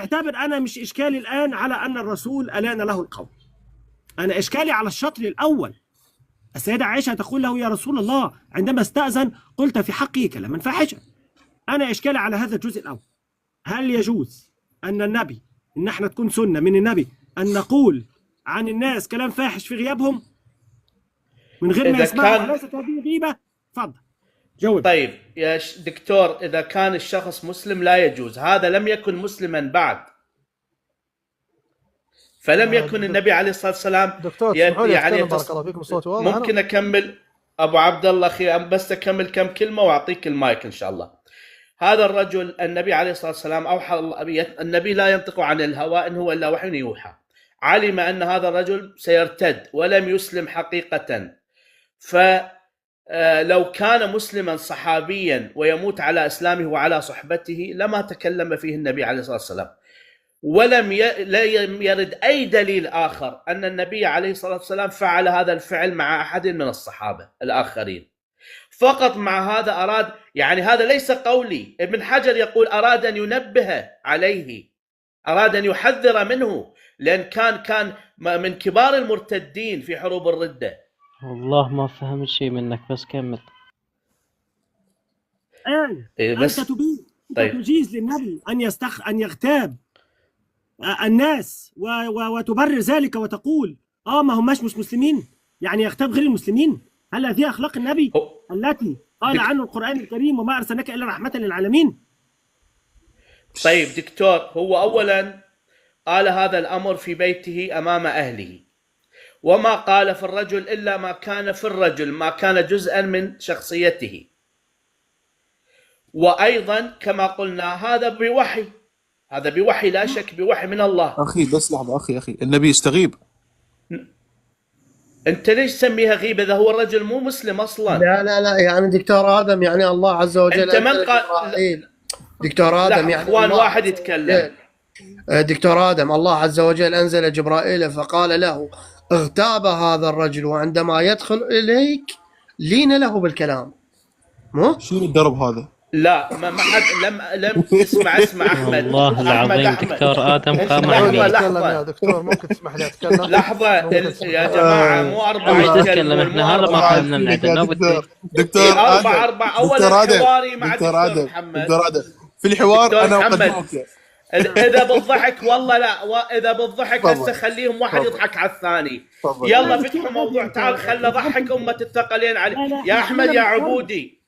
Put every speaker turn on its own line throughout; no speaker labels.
اعتبر أنا مش إشكالي الآن على أن الرسول ألان له القول، أنا إشكالي على الشطر الأول. السيدة عائشة تقول له: يا رسول الله عندما استأذن قلت في حقه كلاما فاحشا. أنا إشكالي على هذا الجزء الأول. هل يجوز أن النبي، إن احنا تكون سنة من النبي أن نقول عن الناس كلام فاحش في غيابهم من غير ما يسمعوا؟ وليست هذه غيبة؟ تفضل جاوب.
طيب يا دكتور، إذا كان الشخص مسلم لا يجوز، هذا لم يكن مسلما بعد، فلم يكن النبي عليه الصلاة والسلام.
دكتور يعني بارك الله فيكم، صوتي واضح.
ممكن أكمل أبو عبد الله أخي، بس أكمل كم كلمة وأعطيك المايك إن شاء الله. هذا الرجل النبي عليه الصلاة والسلام أوحى، النبي لا ينطق عن الهوى إن هو إلا وحي يوحى، علم أن هذا الرجل سيرتد ولم يسلم حقيقة، فلو كان مسلما صحابيا ويموت على إسلامه وعلى صحبته لما تكلم فيه النبي عليه الصلاة والسلام، ولم يرد أي دليل آخر أن النبي عليه الصلاة والسلام فعل هذا الفعل مع أحد من الصحابة الآخرين. فقط مع هذا أراد، يعني هذا ليس قولي، ابن حجر يقول أراد أن ينبه عليه، أراد أن يحذر منه، لأن كان من كبار المرتدين في حروب الردة.
والله ما فهمت شيء منك، بس كمل.
بس أنت تجيز للنبي أن يغتاب الناس وتبرر ذلك وتقول ما هماش مش مسلمين، يعني يغتاب غير المسلمين؟ هل هذه أخلاق النبي التي قال عنه القرآن الكريم: وما أرسلناك إلا رحمة للعالمين؟
طيب دكتور، هو أولا قال هذا الأمر في بيته أمام أهله، وما قال في الرجل إلا ما كان في الرجل، ما كان جزءا من شخصيته. وأيضا كما قلنا هذا بوحي، هذا بوحي لا شك، بوحي من الله.
أخي بس لحظة، أخي النبي يستغيب.
أنت ليش تسميها غيبة إذا هو الرجل مو مسلم أصلا؟
لا يعني دكتور آدم، يعني الله عز وجل
أنت من قال؟
دكتور آدم يعني
إخوان واحد يتكلم.
دكتور آدم، الله عز وجل أنزل جبرائيل فقال له: اغتاب هذا الرجل، وعندما يدخل إليك لين له بالكلام. مو
شنو الدرب هذا؟
لا ما حد لم اسمع أحمد.
والله العظيم دكتور آدم قام
لحظة يا دكتور، ممكن تسمح لي أتكلم؟
لحظة يا جماعة، مو أربعة
يتكلم، احنا هذا ما فهمنا من عندنا.
دكتور
أربعة أول حواري مع دكتور محمد.
دكتور آدم في الحوار أنا أقدمك.
إذا بالضحك والله لا، إذا بالضحك هسه خليهم واحد يضحك على الثاني. يلا فتحوا موضوع، تعال خلنا ضحك أمة الثقلين عليه. يا أحمد يا عبودي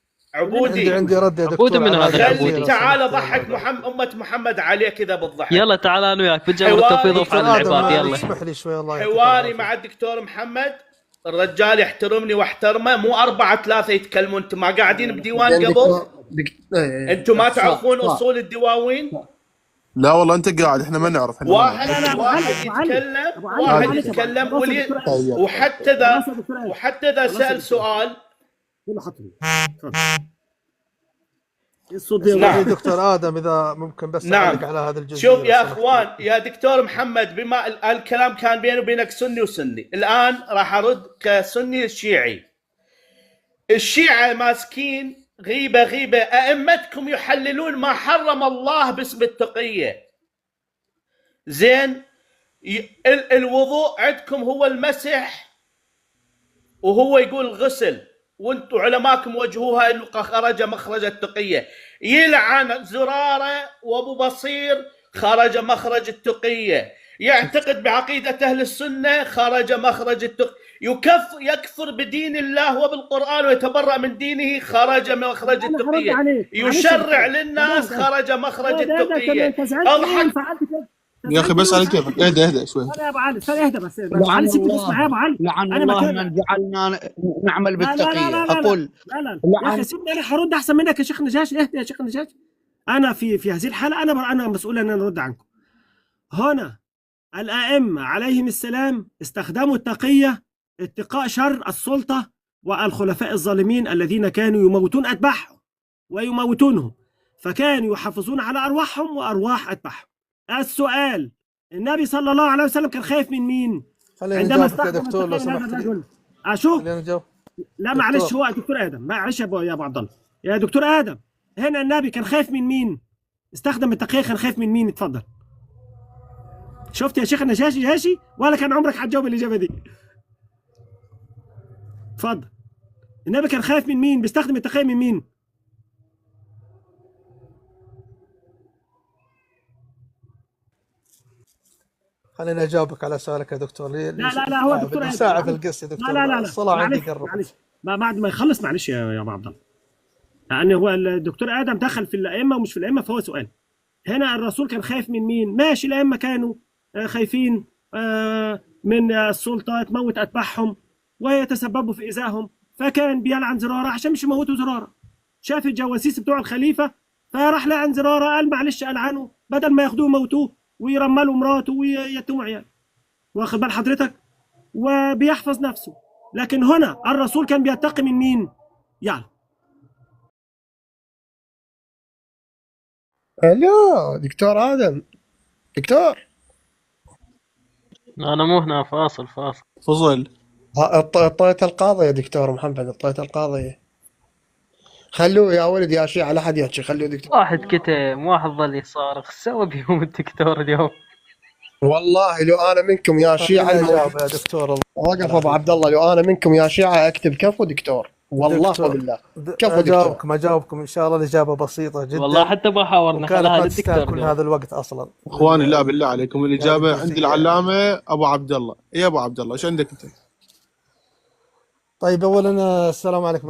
عندي رد يا دكتور.
من هذا العبودي؟
تعال ضحك أمة محمد عليك كذا بالضحك.
يلا تعال أنا وياك بتجمع التفويض على العباد. يلا
اسمح لي شوي الله يعطيك
حواري مع الدكتور محمد، الرجال يحترمني واحترمه، مو 4-3 يتكلمون. انتم ما قاعدين بديوان قبل؟ انتم ما تعرفون اصول الدواوين؟
لا والله انت قاعد، احنا ما نعرف.
واحد يتكلم وحتى اذا سأل سؤال
نعم. دكتور آدم إذا ممكن بس أعلق على هذا الجزء.
شوف يا أخوان، يا دكتور محمد، بما الكلام كان بيني وبينك سني وسني، الآن راح أرد كسني الشيعي. الشيعة ماسكين غيبة، أئمتكم يحللون ما حرم الله باسم التقية. زين، الوضوء عندكم هو المسح، وهو يقول غسل، وانتم علماءكم وجهوها انه خرج مخرج التقية. يلعن زرارة وابو بصير خرج مخرج التقية. يعتقد بعقيدة اهل السنة خرج مخرج التقية. يكفر بدين الله وبالقرآن ويتبرأ من دينه، خرج مخرج التقية. يشرع للناس، خرج مخرج التقية.
يا اخي بس على كيفك، اهدى شوي.
يا ابو علي اهدى بس. ابو علي سيبني اسمع يا ابو علي.
لعن الله من جعلنا نعمل بالتقية.
اقول لا يا اخي سيبني، انا هرد احسن منك يا شيخ نجاش. اهدى يا شيخ نجاش. انا في هذه الحاله انا مسؤول ان انا ارد عنكم. هنا الائمه عليهم السلام استخدموا التقيه اتقاء شر السلطه والخلفاء الظالمين الذين كانوا يموتون اتباعهم ويموتونهم، فكانوا يحافظون على ارواحهم وارواح اتباعهم. السؤال: النبي صلى الله عليه وسلم كان خايف من مين عندما استخدم
دكتور لو سمحت؟
اشوف لا معلش، هو دكتور ادم، معلش يا ابو عبد الله، يا دكتور ادم، هنا النبي كان خايف من مين؟ استخدم التقية، كان خايف من مين؟ اتفضل. شفت يا شيخ النجاشي ولا كان عمرك هتجاوب الاجابه دي؟ اتفضل. النبي كان خايف من مين؟ بيستخدم التقية من مين؟
خليني اجاوبك على سؤالك يا دكتور.
لا هو دكتور
ساعة في القصة يا دكتور.
لا
الصلاة عندي قرب.
معلش بعد ما يخلص، معلش يا ابو عبد الله، يعني هو الدكتور ادم دخل في الائمه ومش في الائمه، فهو سؤال. هنا الرسول كان خايف من مين؟ ماشي، الائمه كانوا خايفين من السلطه تموت اتباعهم ويتسببوا في ايذائهم، فكان بيلعن زراره عشان مش يموتوا زراره. شاف الجواسيس بتوع الخليفه فراح لعن زراره، قال معلش العنه بدل ما ياخدوه موتوه ويرملوا مراته ويتموا عيال. واخد بال حضرتك؟ وبيحفظ نفسه. لكن هنا الرسول كان بيتقي من مين؟ يلا.
الو دكتور ادم، دكتور
انا مو هنا، فاصل.
فضل.
الطيت القاضية دكتور محمد، الطيت القاضية. خلوه يا ولد يا شيعة، لا حد يحكي، خلوه دكتور.
واحد كتم، واحد ظل يصارخ، سوى بيهم الدكتور اليوم.
والله لو انا منكم يا شيعة
يا دكتور.
وقف ابو عبد الله، لو انا منكم يا شيعة اكتب كفو دكتور، والله وبالله كفو دكتور.
اجاوبكم ان شاء الله. الاجابه بسيطه جدا
والله حتى ما حاورنا، خلاها للدكتور
كل هذا الوقت اصلا.
اخواني لا بالله عليكم، الاجابه عند العلامه ابو عبد الله. يا ابو عبد الله ايش عندك انت؟
طيب اولا السلام عليكم.